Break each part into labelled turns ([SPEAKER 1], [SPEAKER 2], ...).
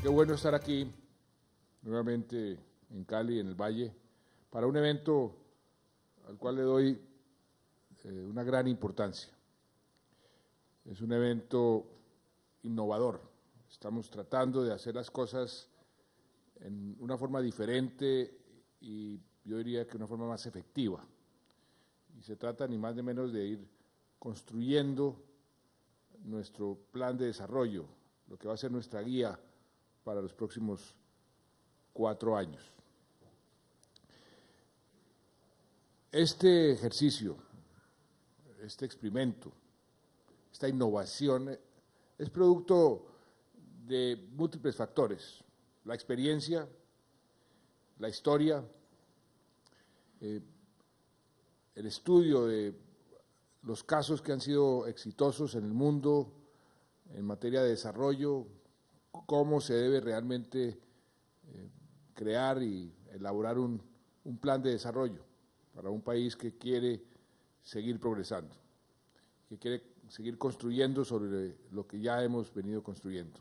[SPEAKER 1] Qué bueno estar aquí nuevamente en Cali, en el Valle, para un evento al cual le doy una gran importancia. Es un evento innovador. Estamos tratando de hacer las cosas en una forma diferente y yo diría que una forma más efectiva. Y se trata ni más ni menos de ir construyendo nuestro plan de desarrollo, lo que va a ser nuestra guía para los próximos 4 años. Este ejercicio, este experimento, esta innovación es producto de múltiples factores: la experiencia, la historia, el estudio de los casos que han sido exitosos en el mundo en materia de desarrollo, cómo se debe realmente crear y elaborar un plan de desarrollo para un país que quiere seguir progresando, que quiere seguir construyendo sobre lo que ya hemos venido construyendo.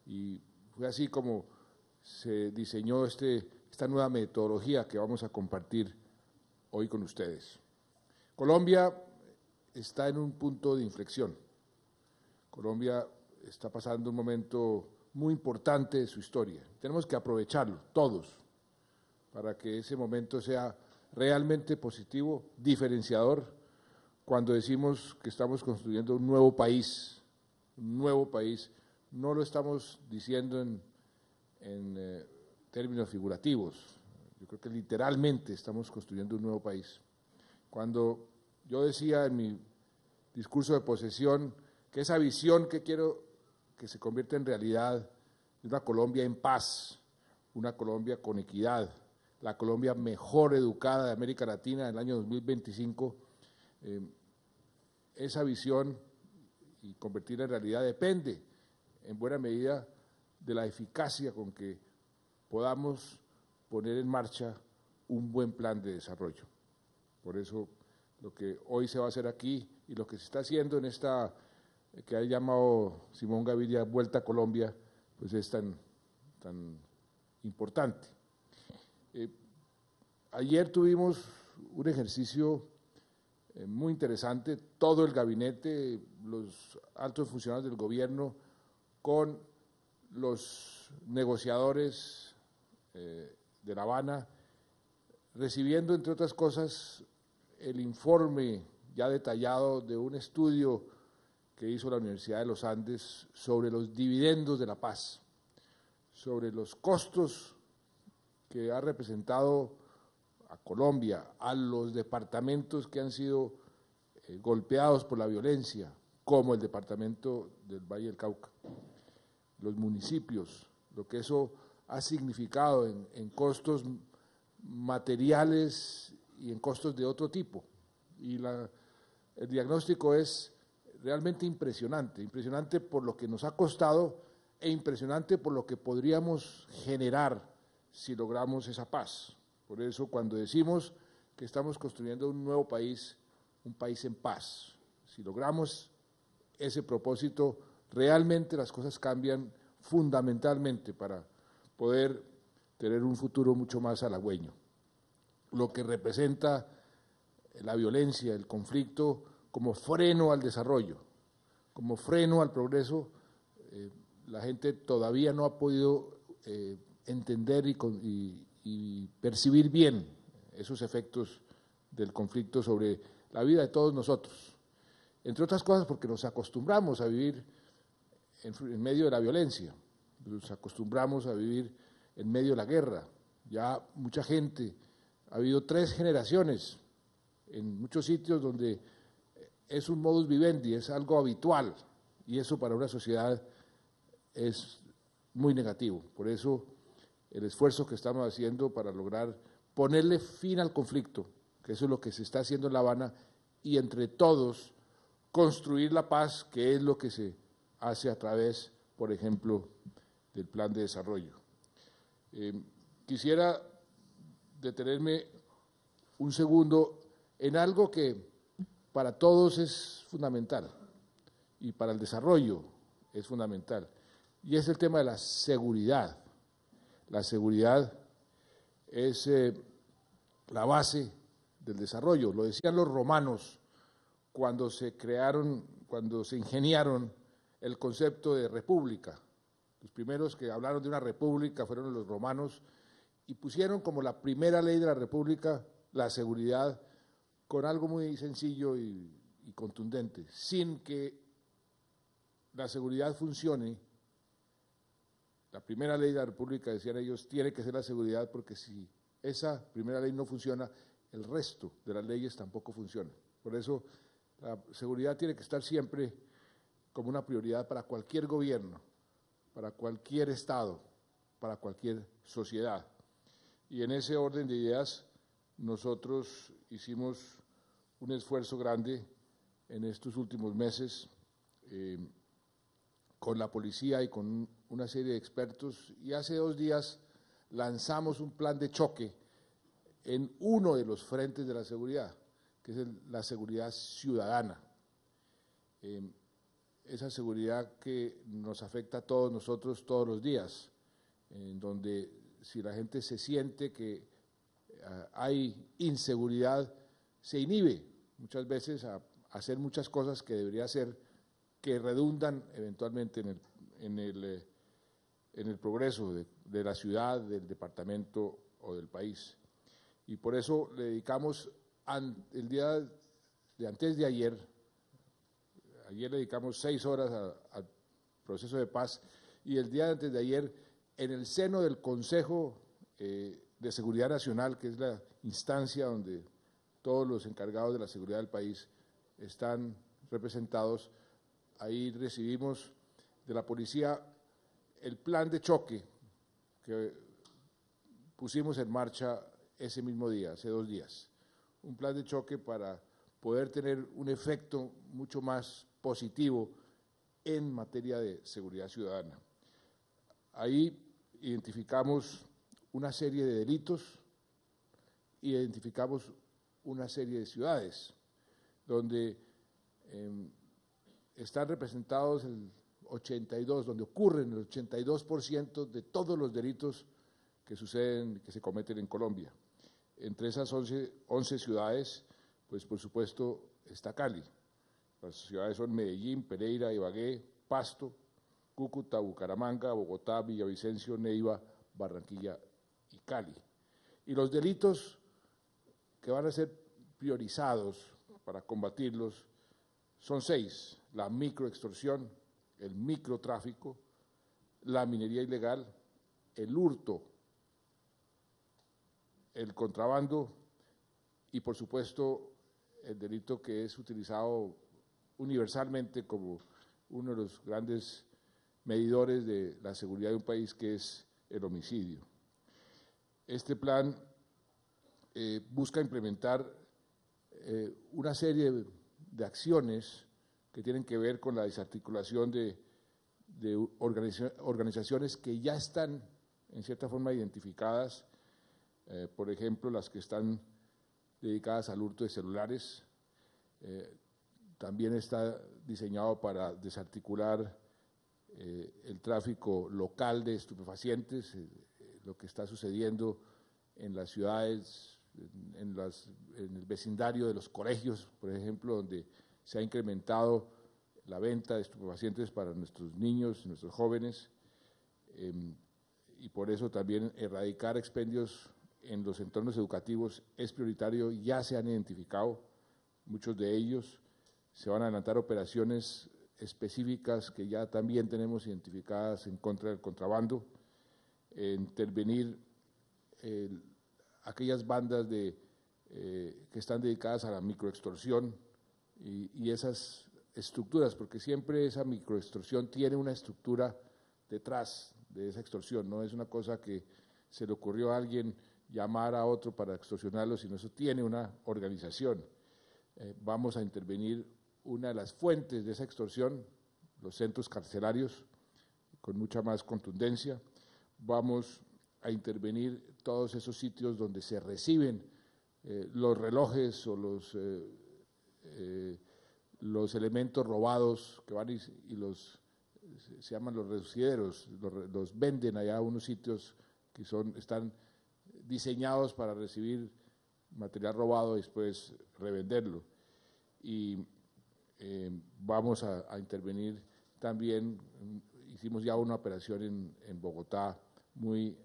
[SPEAKER 1] Y fue así como se diseñó esta nueva metodología que vamos a compartir hoy con ustedes. Colombia está en un punto de inflexión. Colombia está pasando un momento muy importante de su historia. Tenemos que aprovecharlo, todos, para que ese momento sea realmente positivo, diferenciador, cuando decimos que estamos construyendo un nuevo país. No lo estamos diciendo en términos figurativos. Yo creo que literalmente estamos construyendo un nuevo país. Cuando yo decía en mi discurso de posesión que esa visión que quiero que se convierta en realidad es una Colombia en paz, una Colombia con equidad, la Colombia mejor educada de América Latina en el año 2025, esa visión y convertirla en realidad depende en buena medida de la eficacia con que podamos poner en marcha un buen plan de desarrollo. Por eso lo que hoy se va a hacer aquí y lo que se está haciendo en esta que ha llamado Simón Gaviria Vuelta a Colombia, pues es tan importante. Ayer tuvimos un ejercicio muy interesante, todo el gabinete, los altos funcionarios del gobierno, con los negociadores de La Habana, recibiendo, entre otras cosas, el informe ya detallado de un estudio que hizo la Universidad de los Andes sobre los dividendos de la paz, sobre los costos que ha representado a Colombia, a los departamentos que han sido golpeados por la violencia, como el departamento del Valle del Cauca, los municipios, lo que eso ha significado en costos materiales y en costos de otro tipo. Y el diagnóstico es realmente impresionante por lo que nos ha costado e impresionante por lo que podríamos generar si logramos esa paz. Por eso cuando decimos que estamos construyendo un nuevo país, un país en paz, si logramos ese propósito, realmente las cosas cambian fundamentalmente para poder tener un futuro mucho más halagüeño. Lo que representa la violencia, el conflicto, como freno al desarrollo, como freno al progreso, la gente todavía no ha podido entender y percibir bien esos efectos del conflicto sobre la vida de todos nosotros. Entre otras cosas porque nos acostumbramos a vivir en medio de la violencia, nos acostumbramos a vivir en medio de la guerra. Ya mucha gente, ha habido 3 generaciones en muchos sitios donde es un modus vivendi, es algo habitual, y eso para una sociedad es muy negativo. Por eso el esfuerzo que estamos haciendo para lograr ponerle fin al conflicto, que eso es lo que se está haciendo en La Habana, y entre todos construir la paz, que es lo que se hace a través, por ejemplo, del plan de desarrollo. Quisiera detenerme un segundo en algo que para todos es fundamental y para el desarrollo es fundamental, y es el tema de la seguridad. La seguridad es la base del desarrollo. Lo decían los romanos cuando se ingeniaron el concepto de república. Los primeros que hablaron de una república fueron los romanos y pusieron como la primera ley de la república la seguridad, con algo muy sencillo y contundente: sin que la seguridad funcione. La primera ley de la república, decían ellos, tiene que ser la seguridad, porque si esa primera ley no funciona, el resto de las leyes tampoco funcionan. Por eso la seguridad tiene que estar siempre como una prioridad para cualquier gobierno, para cualquier Estado, para cualquier sociedad. Y en ese orden de ideas nosotros hicimos un esfuerzo grande en estos últimos meses con la policía y con una serie de expertos, y hace 2 días lanzamos un plan de choque en uno de los frentes de la seguridad, que es la seguridad ciudadana. Esa seguridad que nos afecta a todos nosotros todos los días, en donde si la gente se siente que hay inseguridad, se inhibe muchas veces a hacer muchas cosas que debería hacer, que redundan eventualmente en el progreso de la ciudad, del departamento o del país. Y por eso le dedicamos el día de antes de ayer le dedicamos 6 horas al proceso de paz, y el día de antes de ayer, en el seno del Consejo de Seguridad Nacional, que es la instancia donde todos los encargados de la seguridad del país están representados, ahí recibimos de la policía el plan de choque que pusimos en marcha ese mismo día, hace 2 días. Un plan de choque para poder tener un efecto mucho más positivo en materia de seguridad ciudadana. Ahí identificamos una serie de delitos, identificamos una serie de ciudades donde están representados donde ocurren el 82% de todos los delitos que suceden, que se cometen en Colombia. Entre esas 11 ciudades, pues por supuesto está Cali. Las ciudades son Medellín, Pereira, Ibagué, Pasto, Cúcuta, Bucaramanga, Bogotá, Villavicencio, Neiva, Barranquilla y Cali. Y los delitos que van a ser priorizados para combatirlos son 6: la microextorsión, el microtráfico, la minería ilegal, el hurto, el contrabando y, por supuesto, el delito que es utilizado universalmente como uno de los grandes medidores de la seguridad de un país, que es el homicidio. Este plan busca implementar una serie de acciones que tienen que ver con la desarticulación de organizaciones que ya están en cierta forma identificadas, por ejemplo, las que están dedicadas al hurto de celulares. También está diseñado para desarticular el tráfico local de estupefacientes, lo que está sucediendo en las ciudades, en el vecindario de los colegios, por ejemplo, donde se ha incrementado la venta de estupefacientes para nuestros niños, nuestros jóvenes, y por eso también erradicar expendios en los entornos educativos es prioritario. Ya se han identificado muchos de ellos, se van a adelantar operaciones específicas que ya también tenemos identificadas en contra del contrabando, intervenir aquellas bandas que están dedicadas a la microextorsión y esas estructuras, porque siempre esa microextorsión tiene una estructura detrás de esa extorsión, no es una cosa que se le ocurrió a alguien llamar a otro para extorsionarlo, sino eso tiene una organización. Vamos a intervenir una de las fuentes de esa extorsión, los centros carcelarios, con mucha más contundencia. Vamos a intervenir todos esos sitios donde se reciben los relojes o los los elementos robados que van y se llaman los resideros, los venden allá a unos sitios que están diseñados para recibir material robado y después revenderlo. Y vamos a intervenir también, hicimos ya una operación en Bogotá muy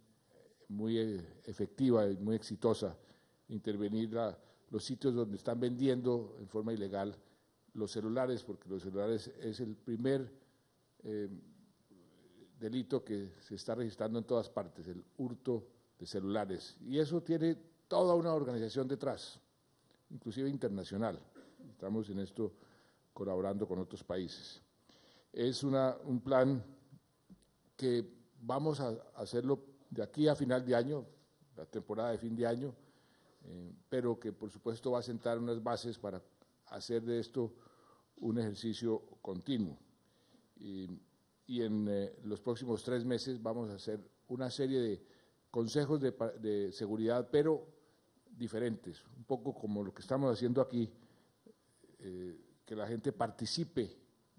[SPEAKER 1] efectiva y muy exitosa, intervenir los sitios donde están vendiendo en forma ilegal los celulares, porque los celulares es el primer delito que se está registrando en todas partes, el hurto de celulares. Y eso tiene toda una organización detrás, inclusive internacional. Estamos en esto colaborando con otros países. Es un plan que vamos a hacerlo de aquí a final de año, la temporada de fin de año, pero que por supuesto va a sentar unas bases para hacer de esto un ejercicio continuo. Y en los próximos 3 meses vamos a hacer una serie de consejos de seguridad, pero diferentes, un poco como lo que estamos haciendo aquí, que la gente participe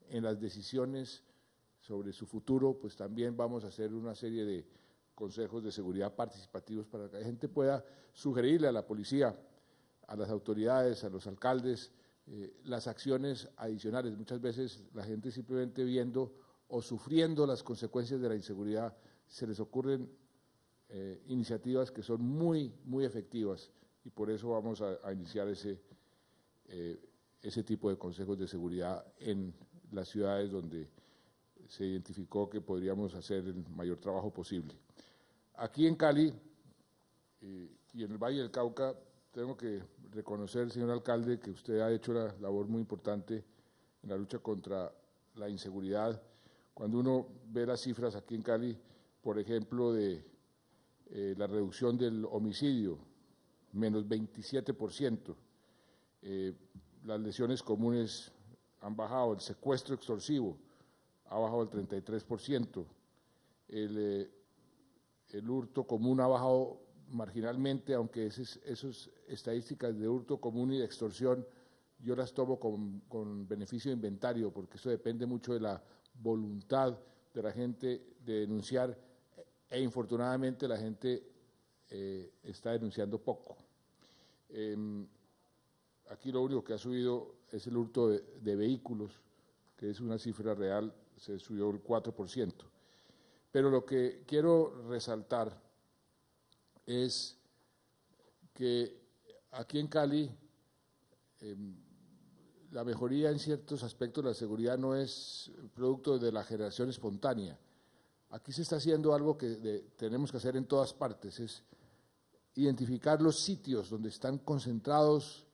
[SPEAKER 1] en las decisiones sobre su futuro, pues también vamos a hacer una serie de consejos de seguridad participativos para que la gente pueda sugerirle a la policía, a las autoridades, a los alcaldes, las acciones adicionales. Muchas veces la gente simplemente viendo o sufriendo las consecuencias de la inseguridad, se les ocurren iniciativas que son muy efectivas, y por eso vamos a iniciar ese tipo de consejos de seguridad en las ciudades donde se identificó que podríamos hacer el mayor trabajo posible. Aquí en Cali y en el Valle del Cauca, tengo que reconocer, señor alcalde, que usted ha hecho una labor muy importante en la lucha contra la inseguridad. Cuando uno ve las cifras aquí en Cali, por ejemplo, de la reducción del homicidio, menos 27%, las lesiones comunes han bajado, el secuestro extorsivo ha bajado el 33%, el hurto común ha bajado marginalmente, aunque esas estadísticas de hurto común y de extorsión yo las tomo con beneficio de inventario, porque eso depende mucho de la voluntad de la gente de denunciar, e infortunadamente la gente está denunciando poco. Aquí lo único que ha subido es el hurto de vehículos, que es una cifra real, se subió el 4%. Pero lo que quiero resaltar es que aquí en Cali la mejoría en ciertos aspectos de la seguridad no es producto de la generación espontánea. Aquí se está haciendo algo que tenemos que hacer en todas partes, es identificar los sitios donde están concentrados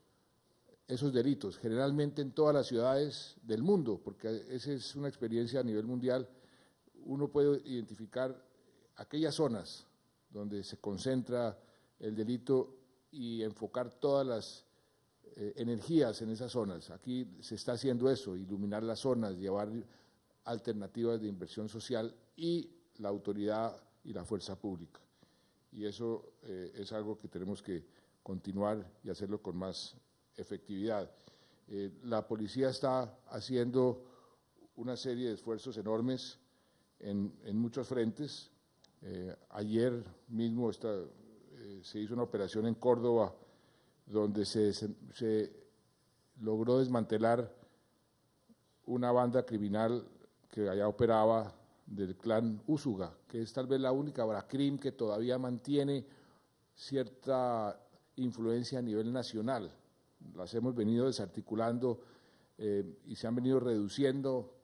[SPEAKER 1] esos delitos, generalmente en todas las ciudades del mundo, porque esa es una experiencia a nivel mundial. Uno puede identificar aquellas zonas donde se concentra el delito y enfocar todas las energías en esas zonas. Aquí se está haciendo eso, iluminar las zonas, llevar alternativas de inversión social y la autoridad y la fuerza pública. Y eso es algo que tenemos que continuar y hacerlo con más efectividad. La policía está haciendo una serie de esfuerzos enormes en muchos frentes. Ayer mismo se hizo una operación en Córdoba donde se logró desmantelar una banda criminal que allá operaba del clan Úsuga, que es tal vez la única Bracrim que todavía mantiene cierta influencia a nivel nacional. Las hemos venido desarticulando y se han venido reduciendo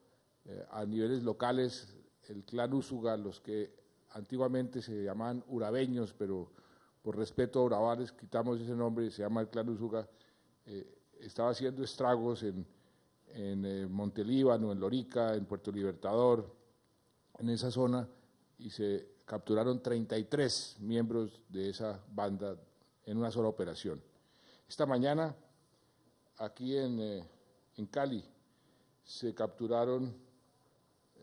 [SPEAKER 1] a niveles locales. El clan Úsuga, los que antiguamente se llamaban urabeños, pero por respeto a Urabá les quitamos ese nombre, se llama el clan Úsuga, estaba haciendo estragos en Montelíbano, en Lorica, en Puerto Libertador, en esa zona, y se capturaron 33 miembros de esa banda en una sola operación. Esta mañana, aquí en Cali, se capturaron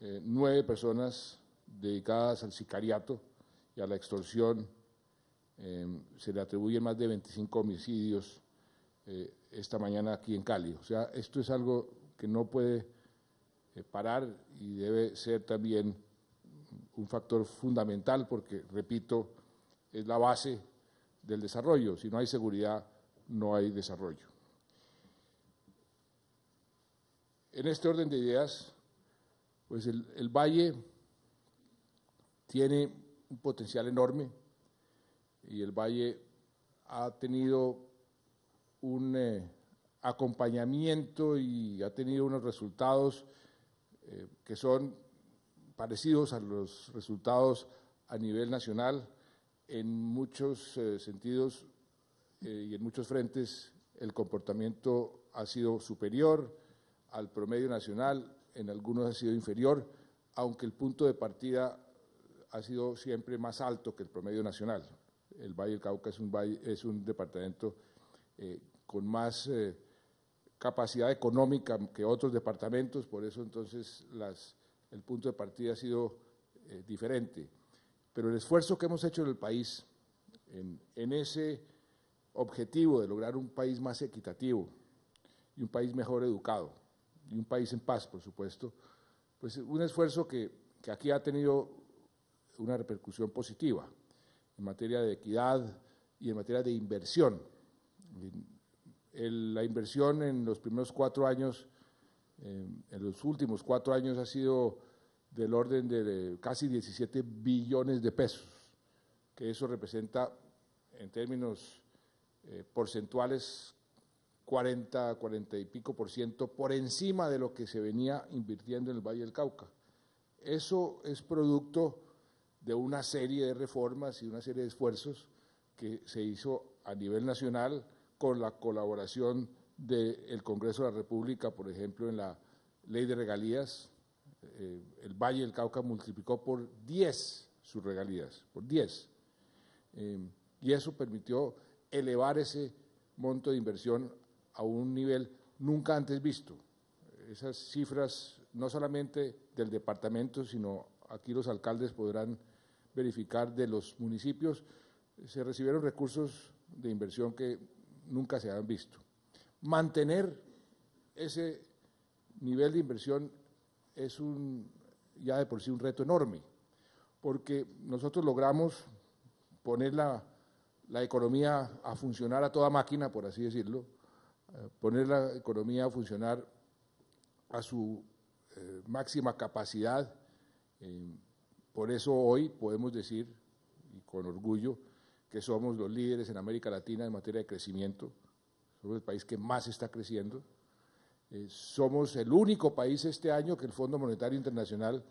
[SPEAKER 1] 9 personas dedicadas al sicariato y a la extorsión. Se le atribuyen más de 25 homicidios esta mañana aquí en Cali. O sea, esto es algo que no puede parar y debe ser también un factor fundamental porque, repito, es la base del desarrollo. Si no hay seguridad, no hay desarrollo. En este orden de ideas, pues el Valle tiene un potencial enorme y el Valle ha tenido un acompañamiento y ha tenido unos resultados que son parecidos a los resultados a nivel nacional. En muchos sentidos y en muchos frentes el comportamiento ha sido superior al promedio nacional, en algunos ha sido inferior, aunque el punto de partida ha sido siempre más alto que el promedio nacional. El Valle del Cauca es un departamento con más capacidad económica que otros departamentos, por eso entonces el punto de partida ha sido diferente. Pero el esfuerzo que hemos hecho en el país, en ese objetivo de lograr un país más equitativo y un país mejor educado y un país en paz, por supuesto, pues un esfuerzo que aquí ha tenido una repercusión positiva en materia de equidad y en materia de inversión. La inversión en los primeros 4 años, en los últimos 4 años ha sido del orden de casi 17 billones de pesos, que eso representa en términos porcentuales 40 y pico % por encima de lo que se venía invirtiendo en el Valle del Cauca. Eso es producto de una serie de reformas y una serie de esfuerzos que se hizo a nivel nacional con la colaboración del Congreso de la República, por ejemplo, en la Ley de Regalías. El Valle del Cauca multiplicó por 10 sus regalías, por 10. Y eso permitió elevar ese monto de inversión a un nivel nunca antes visto. Esas cifras, no solamente del departamento, sino aquí los alcaldes podrán verificar de los municipios, se recibieron recursos de inversión que nunca se habían visto. Mantener ese nivel de inversión es ya de por sí un reto enorme, porque nosotros logramos poner la economía a funcionar a toda máquina, por así decirlo, poner la economía a funcionar a su máxima capacidad. Por eso hoy podemos decir, y con orgullo, que somos los líderes en América Latina en materia de crecimiento, somos el país que más está creciendo, somos el único país este año que el Fondo Monetario Internacional,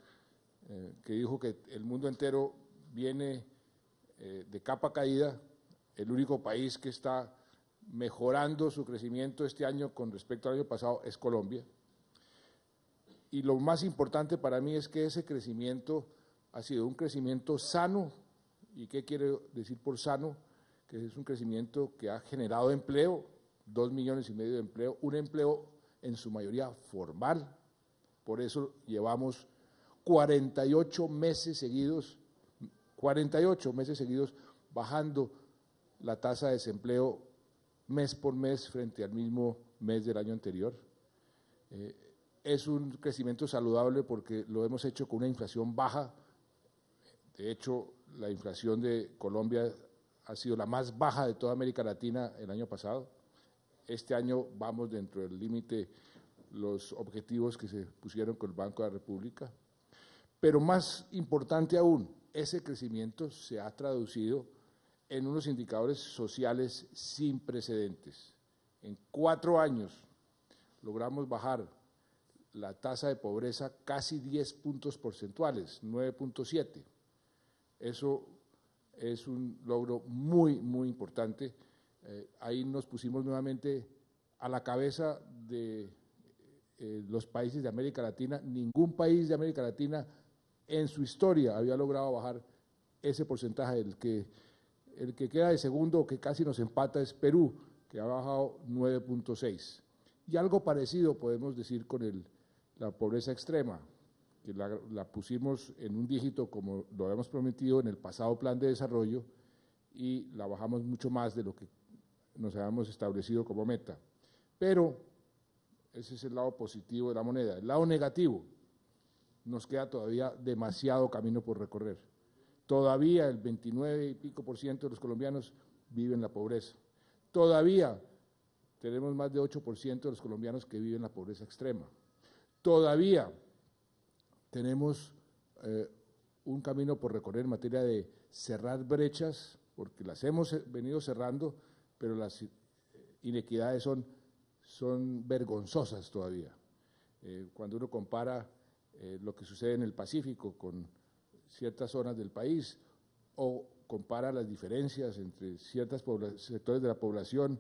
[SPEAKER 1] que dijo que el mundo entero viene de capa caída, el único país que está mejorando su crecimiento este año con respecto al año pasado es Colombia. Y lo más importante para mí es que ese crecimiento ha sido un crecimiento sano. ¿Y qué quiere decir por sano? Que es un crecimiento que ha generado empleo, 2,5 millones de empleo, un empleo en su mayoría formal. Por eso llevamos 48 meses seguidos bajando la tasa de desempleo mes por mes frente al mismo mes del año anterior. Es un crecimiento saludable porque lo hemos hecho con una inflación baja. De hecho, la inflación de Colombia ha sido la más baja de toda América Latina el año pasado. Este año vamos dentro del límite, los objetivos que se pusieron con el Banco de la República. Pero más importante aún, ese crecimiento se ha traducido en unos indicadores sociales sin precedentes. En 4 años logramos bajar la tasa de pobreza casi 10 puntos porcentuales, 9,7. Eso es un logro muy, muy importante. Ahí nos pusimos nuevamente a la cabeza de los países de América Latina. Ningún país de América Latina en su historia había logrado bajar ese porcentaje. El que queda de segundo, que casi nos empata, es Perú, que ha bajado 9,6. Y algo parecido podemos decir con la pobreza extrema, que la pusimos en un dígito como lo habíamos prometido en el pasado plan de desarrollo y la bajamos mucho más de lo que nos habíamos establecido como meta. Pero ese es el lado positivo de la moneda. El lado negativo, nos queda todavía demasiado camino por recorrer. Todavía el 29 y pico % de los colombianos viven en la pobreza. Todavía tenemos más de 8% de los colombianos que viven en la pobreza extrema. Todavía tenemos un camino por recorrer en materia de cerrar brechas, porque las hemos venido cerrando, pero las inequidades son vergonzosas todavía. Cuando uno compara lo que sucede en el Pacífico con ciertas zonas del país o compara las diferencias entre ciertos sectores de la población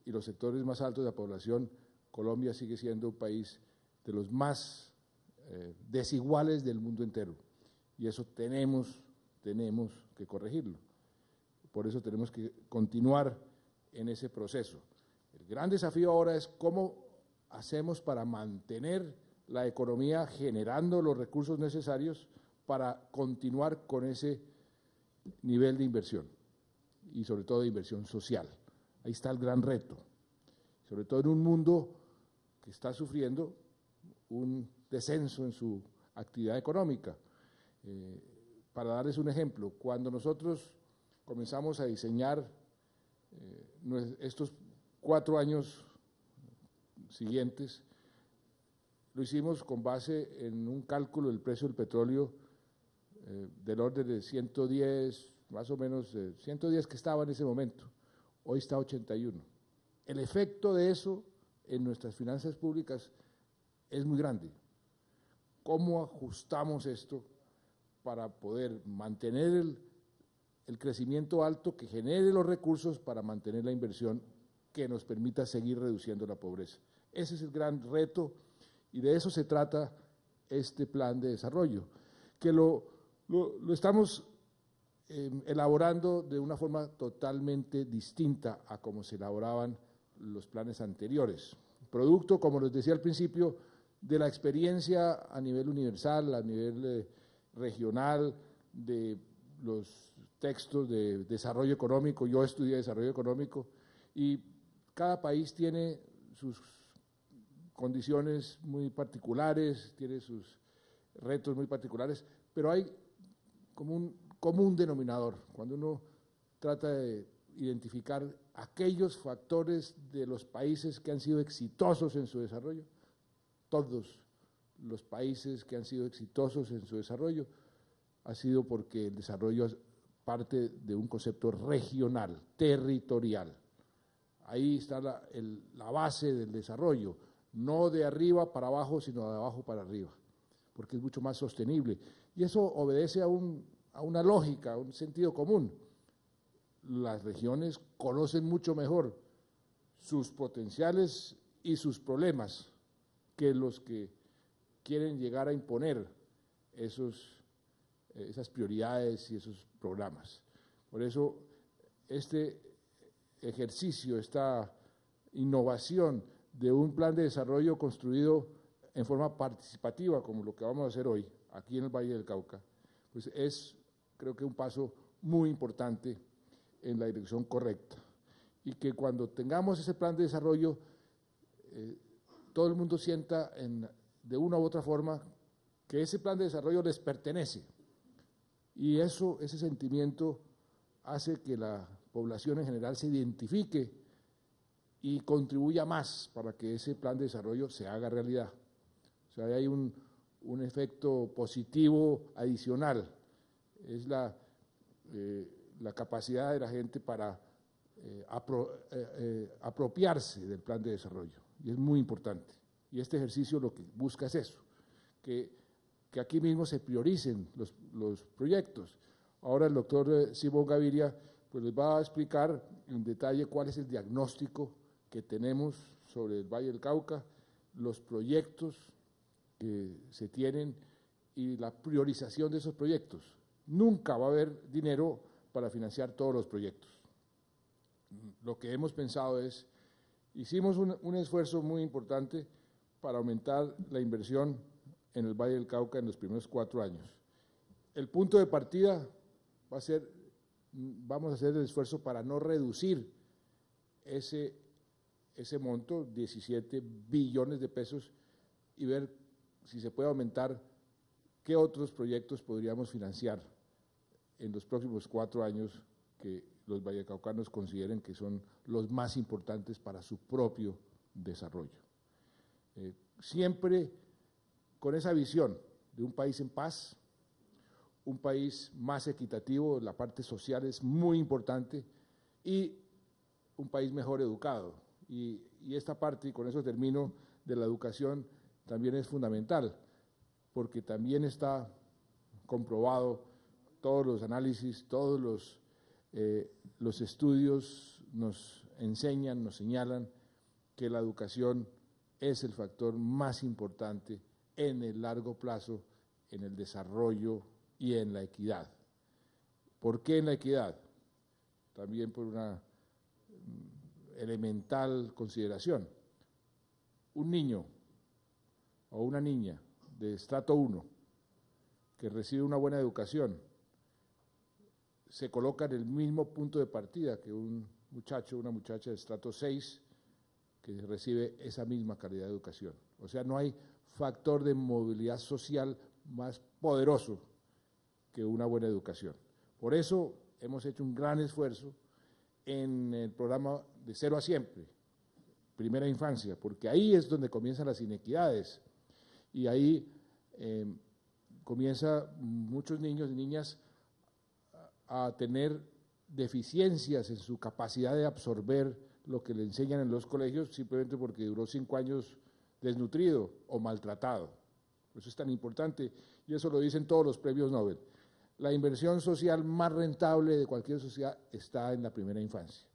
[SPEAKER 1] y los sectores más altos de la población, Colombia sigue siendo un país de los más desiguales del mundo entero, y eso tenemos que corregirlo. Por eso tenemos que continuar en ese proceso. El gran desafío ahora es cómo hacemos para mantener la economía generando los recursos necesarios para continuar con ese nivel de inversión, y sobre todo de inversión social. Ahí está el gran reto, sobre todo en un mundo que está sufriendo un descenso en su actividad económica. Para darles un ejemplo, cuando nosotros comenzamos a diseñar estos 4 años siguientes, lo hicimos con base en un cálculo del precio del petróleo del orden de 110, más o menos 110 que estaba en ese momento, hoy está 81. El efecto de eso en nuestras finanzas públicas es muy grande. ¿Cómo ajustamos esto para poder mantener el crecimiento alto que genere los recursos para mantener la inversión que nos permita seguir reduciendo la pobreza? Ese es el gran reto, y de eso se trata este plan de desarrollo, que lo estamos elaborando de una forma totalmente distinta a como se elaboraban los planes anteriores. Producto, como les decía al principio, de la experiencia a nivel universal, a nivel regional, de los textos de desarrollo económico. Yo estudié desarrollo económico, y cada país tiene sus condiciones muy particulares, tiene sus retos muy particulares, pero hay como un común denominador cuando uno trata de identificar aquellos factores de los países que han sido exitosos en su desarrollo. Todos los países que han sido exitosos en su desarrollo ha sido porque el desarrollo parte de un concepto regional, territorial. Ahí está la base del desarrollo, no de arriba para abajo, sino de abajo para arriba, porque es mucho más sostenible. Y eso obedece a una lógica, a un sentido común. Las regiones conocen mucho mejor sus potenciales y sus problemas que los que quieren llegar a imponer esas prioridades y esos programas. Por eso este ejercicio, esta innovación de un plan de desarrollo construido en forma participativa, como lo que vamos a hacer hoy, aquí en el Valle del Cauca, pues es, creo que, un paso muy importante en la dirección correcta. Y que cuando tengamos ese plan de desarrollo, todo el mundo sienta de una u otra forma que ese plan de desarrollo les pertenece. Y ese sentimiento hace que la población en general se identifique y contribuya más para que ese plan de desarrollo se haga realidad. O sea, hay un efecto positivo adicional, es la capacidad de la gente para apropiarse del plan de desarrollo, y es muy importante. Y este ejercicio lo que busca es eso, que aquí mismo se prioricen los proyectos. Ahora el doctor Simón Gaviria pues les va a explicar en detalle cuál es el diagnóstico que tenemos sobre el Valle del Cauca, los proyectos que se tienen y la priorización de esos proyectos. Nunca va a haber dinero para financiar todos los proyectos. Lo que hemos pensado es, hicimos un esfuerzo muy importante para aumentar la inversión en el Valle del Cauca en los primeros 4 años. El punto de partida va a ser, vamos a hacer el esfuerzo para no reducir ese ese monto, 17 billones de pesos, y ver si se puede aumentar, qué otros proyectos podríamos financiar en los próximos 4 años que los vallecaucanos consideren que son los más importantes para su propio desarrollo. Siempre con esa visión de un país en paz, un país más equitativo, la parte social es muy importante, y un país mejor educado. Y esta parte, y con eso termino, de la educación también es fundamental, porque también está comprobado, todos los análisis, todos los estudios nos enseñan, nos señalan que la educación es el factor más importante en el largo plazo, en el desarrollo y en la equidad. ¿Por qué en la equidad? También por una elemental consideración. Un niño o una niña de estrato 1 que recibe una buena educación se coloca en el mismo punto de partida que un muchacho o una muchacha de estrato 6 que recibe esa misma calidad de educación. O sea, no hay factor de movilidad social más poderoso que una buena educación. Por eso hemos hecho un gran esfuerzo en el programa de 0 a Siempre, primera infancia, porque ahí es donde comienzan las inequidades y ahí comienza muchos niños y niñas a tener deficiencias en su capacidad de absorber lo que le enseñan en los colegios simplemente porque duró 5 años desnutrido o maltratado. Por eso es tan importante, y eso lo dicen todos los premios Nobel. La inversión social más rentable de cualquier sociedad está en la primera infancia.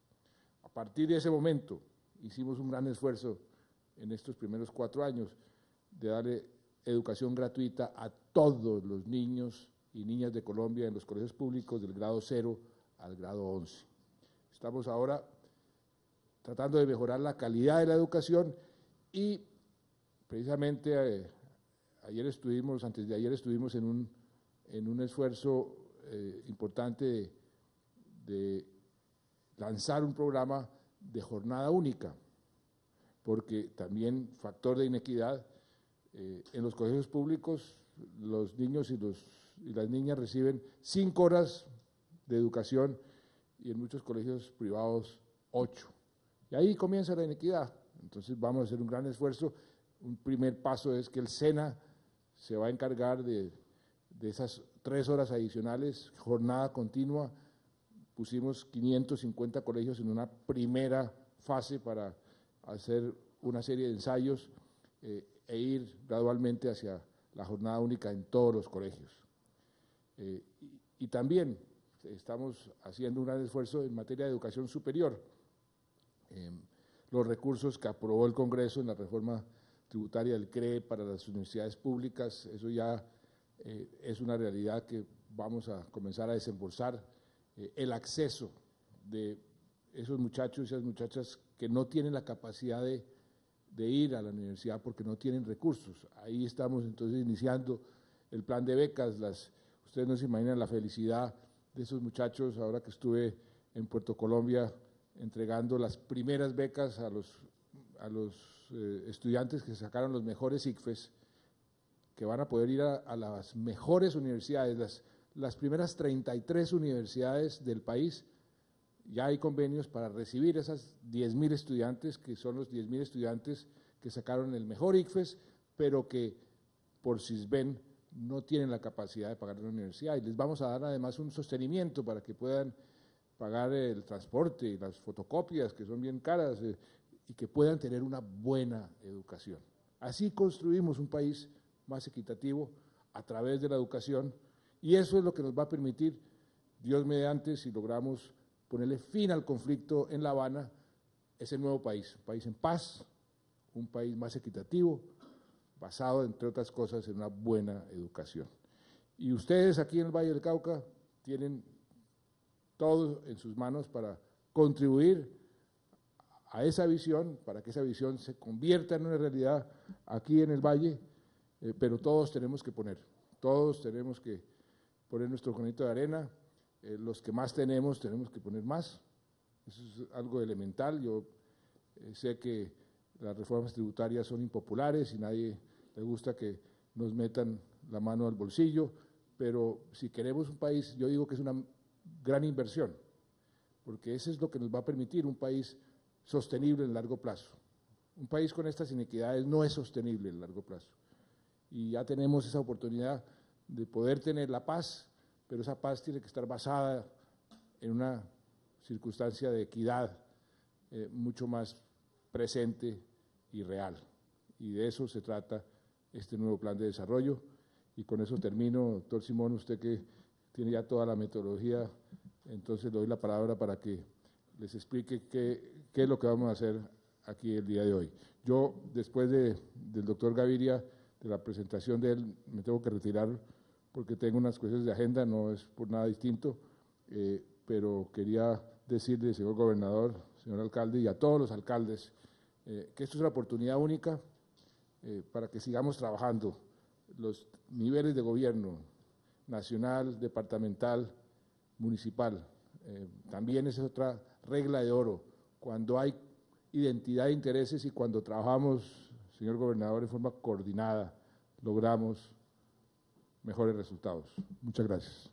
[SPEAKER 1] A partir de ese momento hicimos un gran esfuerzo en estos primeros 4 años de darle educación gratuita a todos los niños y niñas de Colombia en los colegios públicos del grado 0 al grado 11. Estamos ahora tratando de mejorar la calidad de la educación y precisamente antes de ayer estuvimos en un esfuerzo importante de lanzar un programa de jornada única, porque también factor de inequidad, en los colegios públicos los niños y las niñas reciben 5 horas de educación y en muchos colegios privados 8. Y ahí comienza la inequidad. Entonces vamos a hacer un gran esfuerzo. Un primer paso es que el SENA se va a encargar de esas 3 horas adicionales, jornada continua. Pusimos 550 colegios en una primera fase para hacer una serie de ensayos e ir gradualmente hacia la jornada única en todos los colegios. Y también estamos haciendo un gran esfuerzo en materia de educación superior. Los recursos que aprobó el Congreso en la reforma tributaria del CRE para las universidades públicas, eso ya es una realidad que vamos a comenzar a desembolsar. El acceso de esos muchachos y esas muchachas que no tienen la capacidad de ir a la universidad porque no tienen recursos. Ahí estamos entonces iniciando el plan de becas. Ustedes no se imaginan la felicidad de esos muchachos ahora que estuve en Puerto Colombia entregando las primeras becas a los estudiantes que sacaron los mejores ICFES, que van a poder ir a las mejores universidades, las primeras 33 universidades del país. Ya hay convenios para recibir esas 10.000 estudiantes, que son los 10.000 estudiantes que sacaron el mejor ICFES, pero que por SISBEN no tienen la capacidad de pagar la universidad. Y les vamos a dar además un sostenimiento para que puedan pagar el transporte y las fotocopias, que son bien caras, y que puedan tener una buena educación. Así construimos un país más equitativo a través de la educación, y eso es lo que nos va a permitir, Dios mediante, si logramos ponerle fin al conflicto en La Habana, ese nuevo país, un país en paz, un país más equitativo, basado, entre otras cosas, en una buena educación. Y ustedes aquí en el Valle del Cauca tienen todo en sus manos para contribuir a esa visión, para que esa visión se convierta en una realidad aquí en el Valle, pero todos tenemos que poner nuestro granito de arena. Los que más tenemos que poner más, eso es algo elemental. Yo Sé que las reformas tributarias son impopulares y nadie le gusta que nos metan la mano al bolsillo, pero si queremos un país, yo digo que es una gran inversión, porque eso es lo que nos va a permitir un país sostenible en largo plazo. Un país con estas inequidades no es sostenible en largo plazo. Y ya tenemos esa oportunidad de poder tener la paz, pero esa paz tiene que estar basada en una circunstancia de equidad mucho más presente y real. Y de eso se trata este nuevo plan de desarrollo. Y con eso termino. Doctor Simón, usted que tiene ya toda la metodología, entonces le doy la palabra para que les explique qué es lo que vamos a hacer aquí el día de hoy. Yo, después del doctor Gaviria, de la presentación de él, me tengo que retirar porque tengo unas cuestiones de agenda, no es por nada distinto, pero quería decirle, señor gobernador, señor alcalde y a todos los alcaldes, que esto es una oportunidad única para que sigamos trabajando los niveles de gobierno, nacional, departamental, municipal. También esa es otra regla de oro. Cuando hay identidad de intereses y cuando trabajamos, señor gobernador, en forma coordinada, logramos mejores resultados. Muchas gracias.